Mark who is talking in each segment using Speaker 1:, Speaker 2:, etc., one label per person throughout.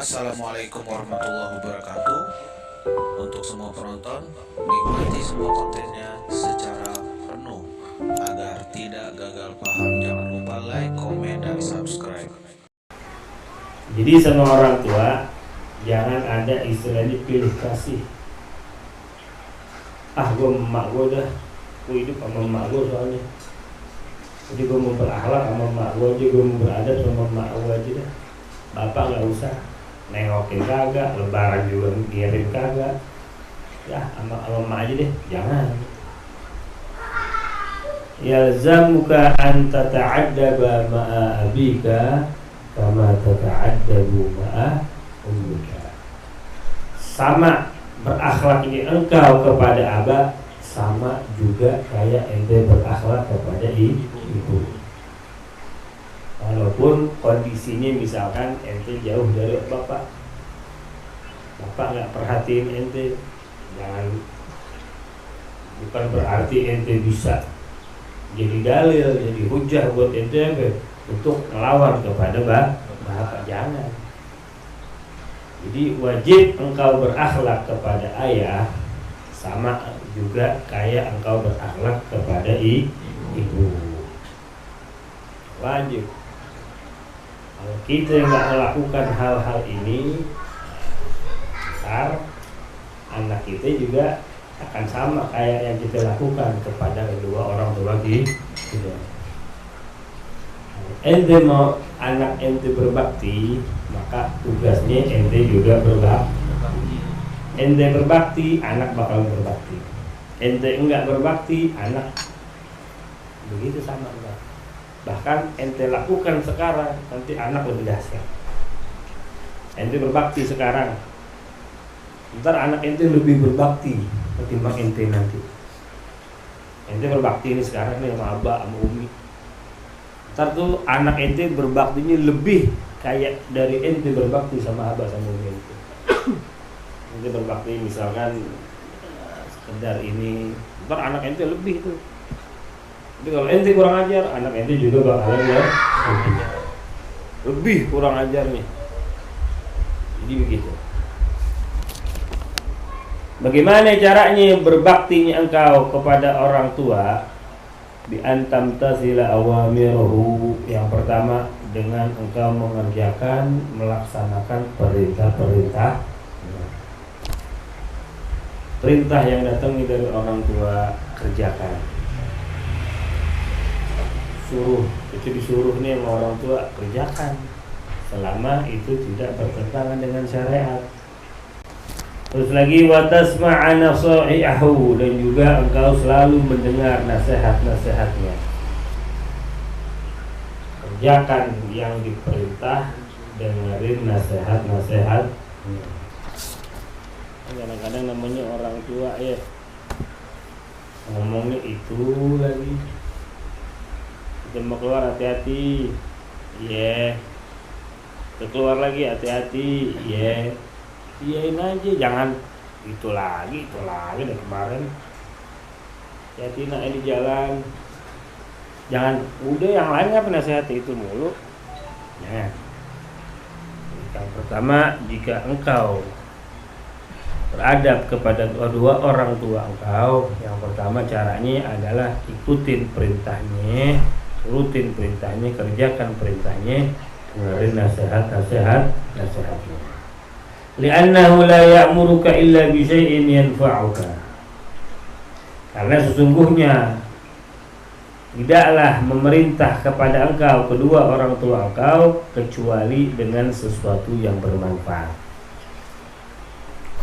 Speaker 1: Assalamualaikum warahmatullahi wabarakatuh. Untuk semua penonton, nikmati semua kontennya secara penuh. Agar tidak gagal paham, jangan lupa like, komen, dan subscribe.
Speaker 2: Jadi sama orang tua jangan ada istilahnya pilih kasih. Gue emak gue dah, gue hidup sama emak gue soalnya. Jadi gue mau berakhlak sama emak gue aja, gue mau beradab sama emak gue aja dah. Bapak nggak usah nengokin kagak, lebaran juga ngirim kagak. Ya sama emak aja deh, jangan. Yalzamuka an tata'addaba ma'a abika kama tata'addabu ma'a ummika. Sama berakhlaknya engkau kepada abah sama juga kayak ente berakhlak kepada ibu. Walaupun kondisinya misalkan ente jauh dari bapak nggak perhatiin ente, jangan, bukan berarti ente bisa jadi dalil, jadi hujah buat ente untuk melawan kepada bapak, jangan. Jadi wajib engkau berakhlak kepada ayah sama juga kayak engkau berakhlak kepada ibu. Wajib. Kalau kita nggak melakukan hal-hal ini, anak kita juga akan sama kayak yang kita lakukan kepada kedua orang tua kita. Ente mau anak ente berbakti, maka tugasnya ente juga berbakti. Ente berbakti, anak bakal berbakti. Ente enggak berbakti, anak begitu sama enggak. Bahkan ente lakukan sekarang, nanti anak lebih dahsyat. Ente berbakti sekarang, ntar anak ente lebih berbakti ketimbang ente nanti. Ente berbakti ini sekarang nih sama abah, sama umi. Ntar tuh anak ente berbaktinya lebih kayak dari ente berbakti sama abah sama umi ente. Ente berbakti misalkan sekedar ini, ntar anak ente lebih tuh. Jadi kalau ente kurang ajar, anak ente juga bakalan lebih kurang ajarnya. Jadi begitu. Bagaimana caranya berbaktinya engkau kepada orang tua? Bi antam tasila awamiruhu. Yang pertama dengan engkau mengerjakan, melaksanakan perintah-perintah. Perintah yang datang dari orang tua kerjakan. Suruh, itu disuruh nih sama orang tua kerjakan selama itu tidak bertentangan dengan syariat. Terus lagi watasma'a nasaihahu, dan juga engkau selalu mendengar nasihat-nasihatnya. Kerjakan yang diperintah, dengerin nasihat-nasihatnya. Kadang-kadang namanya orang tua ya ngomongnya itu lagi. Kita mau keluar hati-hati, keluar lagi hati-hati, iyain aja, jangan itu lagi dari kemarin. Hati-hati nak di jalan, jangan udah yang lain nggak penasihat itu mulu. Jangan. Yang pertama, jika engkau beradab kepada kedua orang tua engkau, yang pertama caranya adalah ikutin perintahnya, rutin perintahnya, kerjakan perintahnya, dengerin nasihatnya. Li'annahu la ya'muruka illa bi syai'in yanfa'uka. Karena sesungguhnya tidaklah memerintah kepada engkau kedua orang tua engkau kecuali dengan sesuatu yang bermanfaat.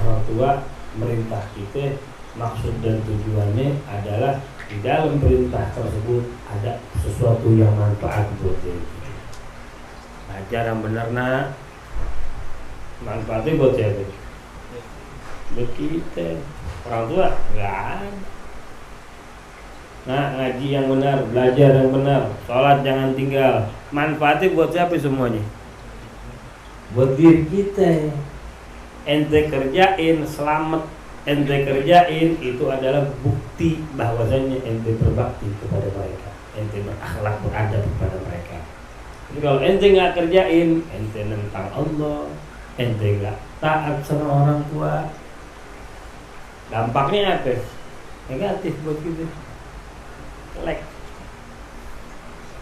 Speaker 2: Orang tua merintah kita, maksud dan tujuannya adalah di dalam perintah tersebut ada sesuatu yang manfaat buat diri kita. Ajar yang benar nak, manfaatnya buat siapa? Buat kita. Orang tua nggak ada. Nah, ngaji yang benar, belajar yang benar, sholat jangan tinggal. Manfaatnya buat siapa semuanya? Buat diri kita. Ente kerjain, selamat ente kerjain, itu adalah bukti bahwasanya ente berbakti kepada mereka, ente berakhlak, beradab kepada mereka. Jadi kalau ente nggak kerjain, ente nentang Allah, ente nggak taat sama orang tua, dampaknya apa? Negatif buat kita, jelek.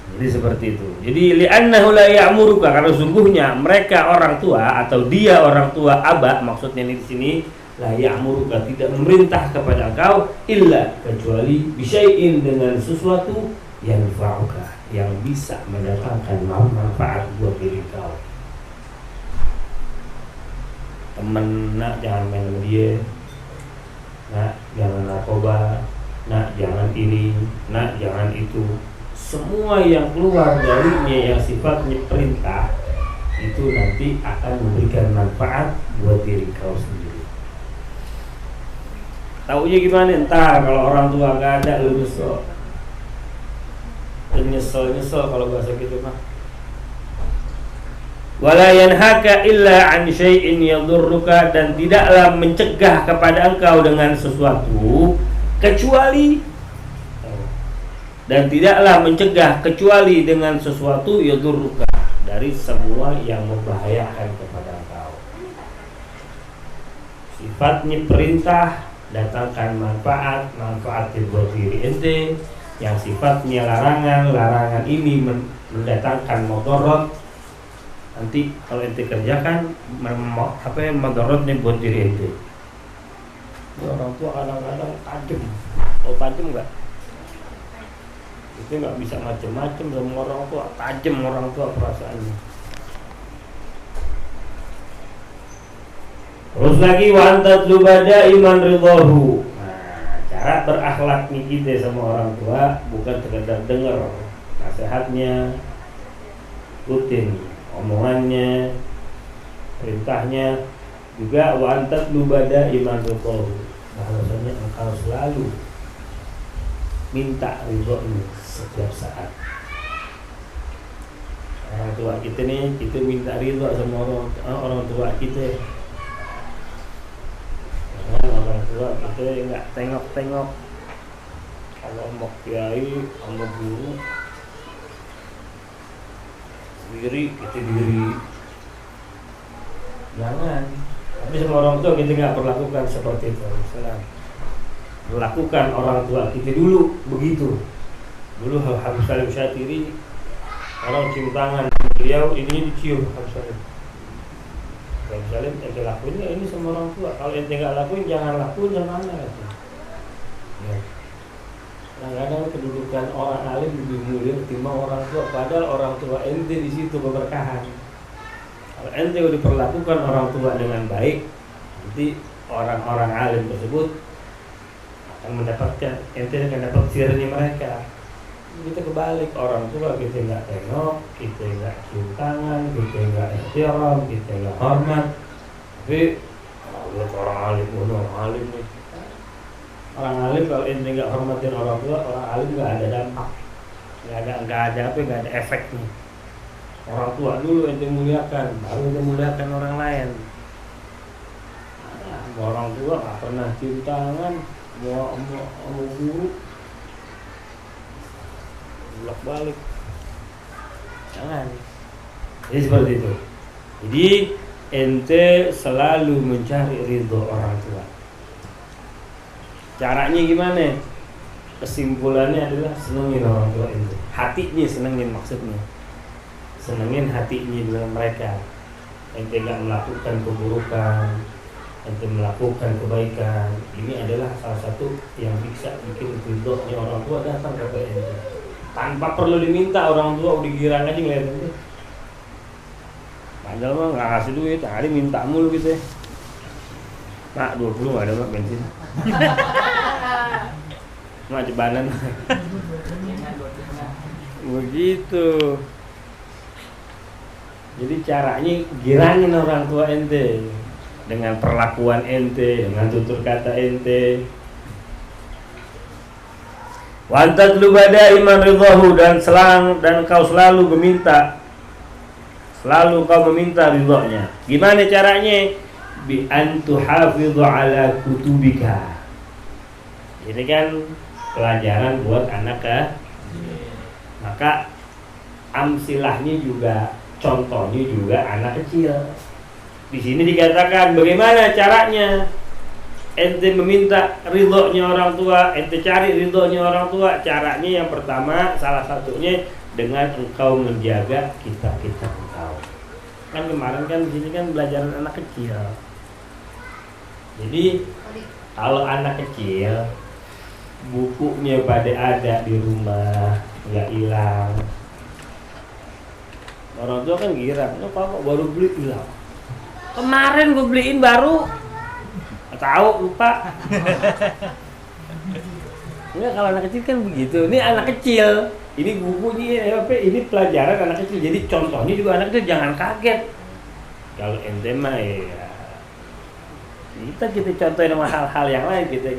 Speaker 2: Jadi seperti itu. Jadi li'annahu la ya'muruka, karena sungguhnya mereka orang tua atau dia orang tua, aba maksudnya di sini, la ya'muruka, tidak memerintah kepada engkau illa, kecuali bisyai'in, dengan sesuatu yang fa'uka, yang bisa mendatangkan manfaat buat diri kau. Temen, nak jangan main sama dia, nak jangan narkoba, nak jangan ini, nak jangan itu. Semua yang keluar darinya yang sifatnya perintah itu nanti akan memberikan manfaat buat diri kau sendiri. Taunya gimana? Entar kalau orang tua gak ada, lu nyesel kalau bahasa gitu mah. Wala yanhaka illa an syai'in yadurruka, dan tidaklah mencegah kepada engkau dengan sesuatu kecuali, dan tidaklah mencegah kecuali dengan sesuatu yadurruka, dari semua yang membahayakan kepada engkau. Sifatnya perintah, datangkan manfaat buat diri ente. Yang sifatnya larangan ini mendatangkan mudarat. Nanti kalau ente kerjakan mudaratnya buat diri ente. Orang tua kadang-kadang tajam. Oh, tajam enggak? Itu nggak bisa macem-macem sama orang tua, tajam orang tua perasaannya. Terus lagi wa anta zubada iman ridahu. Nah, cara berakhlak nih kita sama orang tua bukan sekedar dengar nasihatnya, ikutin omongannya, perintahnya, juga wa anta zubada iman ridahu. Bahwasanya engkau selalu minta ridhonya setiap saat. Orang tua kita nih, kita minta ridho sama orang tua kita. Orang tua kita nggak tengok-tengok. Kalau mau kiai, sama guru, diri kita diri. Jangan. Tapi sama orang tua kita nggak perlakukan seperti itu. Misalnya, berlakukan orang tua kita dulu begitu. Dulu Habib Salim Syatiri, orang cium tangan beliau, ini dicium Habib Salim. Habib Salim ente lakuin ya ini sama orang tua. Kalau ente nggak lakuin, jangan lakuin sama anak. Ya. Kadang-kadang kedudukan orang alim lebih mulia ketimbang orang tua. Padahal orang tua ente di situ keberkahan. Kalau ente udah perlakukan orang tua dengan baik, nanti orang-orang alim tersebut akan mendapatkan, ente akan dapat sirnya mereka. Kita kebalik, orang tua kita nggak tengok, kita nggak cium tangan, kita nggak ihtiram, kita nggak hormat. Tapi lihat orang alim, orang alim nih. Orang alim kalau ente nggak hormatin orang tua, orang alim nggak ada dampak, nggak ada nggak ada efeknya. Orang tua dulu ente muliakan, baru ente muliakan orang lain. Orang tua nggak pernah cium tangan, mau guru bolak balik, jangan. Jadi seperti itu. Jadi ente selalu mencari ridho orang tua. Caranya gimana? Kesimpulannya adalah senengin orang tua ente. Hatinya senengin, maksudnya senengin hatinya dalam mereka. Ente gak melakukan keburukan, ente melakukan kebaikan. Ini adalah salah satu yang bisa bikin ridhonya orang tua datang kepada ente. Tanpa perlu diminta, orang tua udah girang aja ngeliat ente. Padahal mah gak ngasih duit, hari minta mulu gitu ya. Mak 20 gak ada mak bensin. Mak jebanan. Begitu. Jadi caranya girangin orang tua ente dengan perlakuan ente, dengan tutur kata ente. Wantat lu bada iman ridhahu, dan kau selalu meminta, selalu kau meminta ridhonya. Gimana caranya? Bi an tuhafidhu ala kutubika. Ini kan pelajaran buat anak ya. Maka amsilahnya juga, contohnya juga anak kecil. Di sini dikatakan bagaimana caranya ente meminta ridhonya orang tua, ente cari ridhonya orang tua. Caranya yang pertama, salah satunya dengan engkau menjaga kitab-kitab engkau. Kan kemarin kan di sini kan belajar anak kecil. Jadi kalau anak kecil bukunya pada ada di rumah, nggak hilang. Orang tua kan girang, "Oh, Pak, baru beli hilang. Kemarin gue beliin baru." Tahu lupa. Enggak, kalau anak kecil kan begitu. Ini anak kecil. Ini bukunya ini pelajaran anak kecil. Jadi contohnya juga anak kecil jangan kaget. Kalau ente mah ya kita contohin sama hal-hal yang lain, kita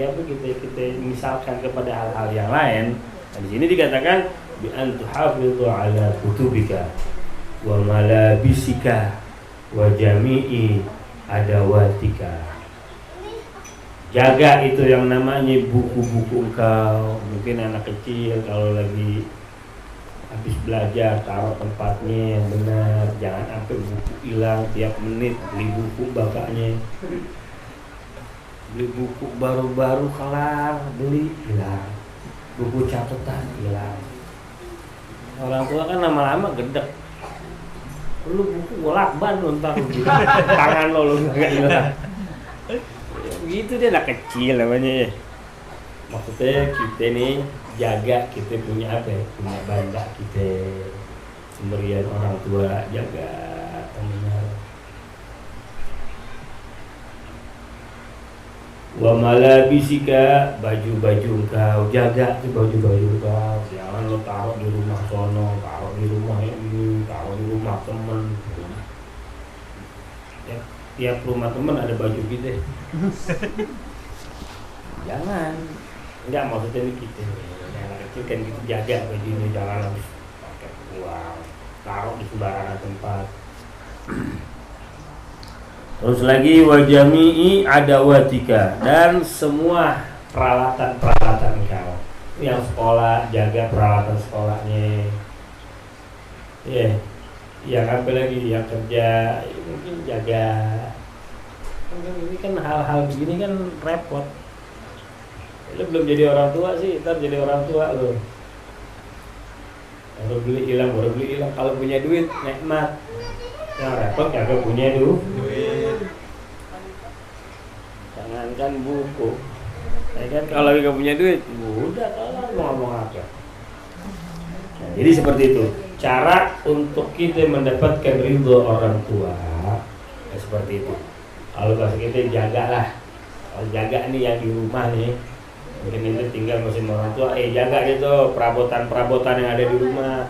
Speaker 2: misalkan kepada hal-hal yang lain. Nah, di sini dikatakan bi antu hafidhu ala kutubika wa malabisika wa jami'i adawatika. Jaga itu yang namanya buku-buku engkau. Mungkin anak kecil kalau lagi habis belajar taruh tempatnya yang benar, jangan sampai buku hilang tiap menit. Beli buku bapaknya, beli buku baru-baru kelar beli hilang, buku catatan hilang. Orang tua kan lama-lama gedek, lu buku golak-ban ntar tangan lo nggak hilang. Gitu dia anak kecil namanya ya. Maksudnya kita nih jaga, kita punya apa ya, punya benda kita, pemberian orang tua, jaga benar. Wa malabisika, baju-baju engkau, jaga tuh baju-baju engkau. Jangan lo taruh di rumah sono, taruh di rumah ini, taruh di rumah temen. Ya, tiap rumah temen ada baju kita. Jangan, enggak, maksudnya ini kita yang anak kecil kan gitu, jaga baju ini, jangan habis pakai uang taruh di sembarangan tempat. Terus lagi wajami'i adawatika, dan semua peralatan kau. Yang sekolah jaga peralatan sekolahnya. Yang apa lagi, yang kerja mungkin jaga. Ini kan hal-hal begini kan repot. Lu belum jadi orang tua sih, ntar jadi orang tua lu. Baru beli hilang. Kalau punya duit nikmat. Yang repot kagak punya duit. Jangankan buku. Ya kan kalau lagi gak punya duit, udah kalau mau ngomong apa. Nah, jadi seperti itu. Cara untuk kita mendapatkan ridho orang tua ya seperti itu. Kalau bahasa kita jagalah. Kalau jaga nih yang di rumah nih, mungkin itu tinggal masih orang tua, jaga gitu perabotan yang ada di rumah.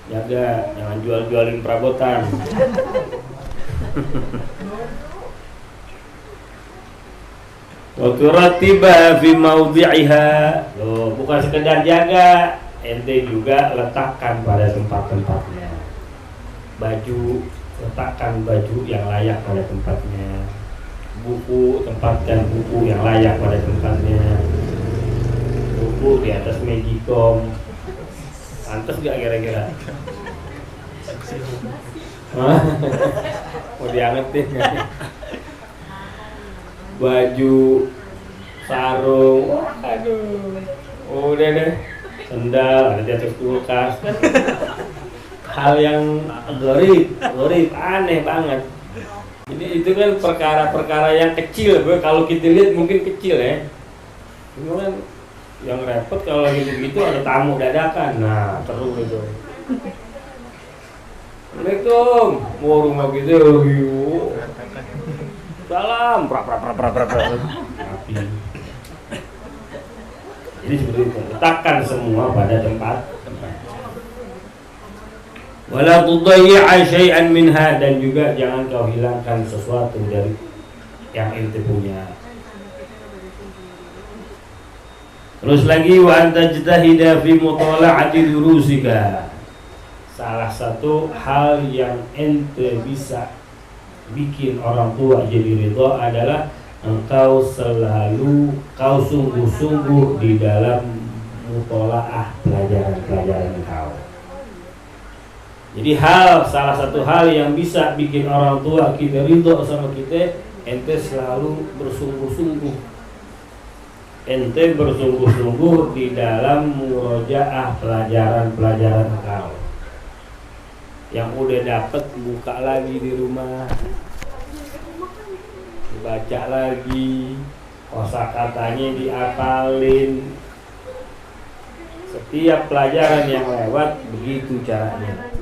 Speaker 2: Jaga, jangan jual-jualin perabotan. Wa turatiba fi maudhi'iha. Loh, bukan sekedar jaga, ente juga letakkan pada tempat-tempatnya. Baju, letakkan baju yang layak pada tempatnya. Buku, tempatkan buku yang layak pada tempatnya. Buku di atas Magicom. Pantes gak kira-kira? Mau diangetin gak? Baju, sarung, aduh, udah deh. Sendal ada di atas kulkas. Hal yang gorib, aneh banget. Jadi itu kan perkara-perkara yang kecil, kalau kita lihat mungkin kecil ya. Cuma kan yang repot kalau lagi begitu ada tamu dadakan, nah seru itu. Assalamualaikum, mau rumah gitu, yuk. Salam, pra. Jadi seperti itu, letakkan semua pada tempat. Wala tudayyi'a syai'an minha, dan juga jangan kau hilangkan sesuatu dari yang ente punya. Terus lagi wa anta jtahida fi mutala'ati durusika. Salah satu hal yang ente bisa bikin orang tua jadi ridho adalah engkau kau sungguh-sungguh di dalam mutola'ah pelajaran-pelajaran engkau. Jadi salah satu hal yang bisa bikin orang tua kita ridho sama kita, ente selalu bersungguh-sungguh. Ente bersungguh-sungguh di dalam murojaah pelajaran-pelajaran engkau. Yang udah dapet buka lagi di rumah, baca lagi, kosakatanya diapalin. Setiap pelajaran yang lewat begitu caranya.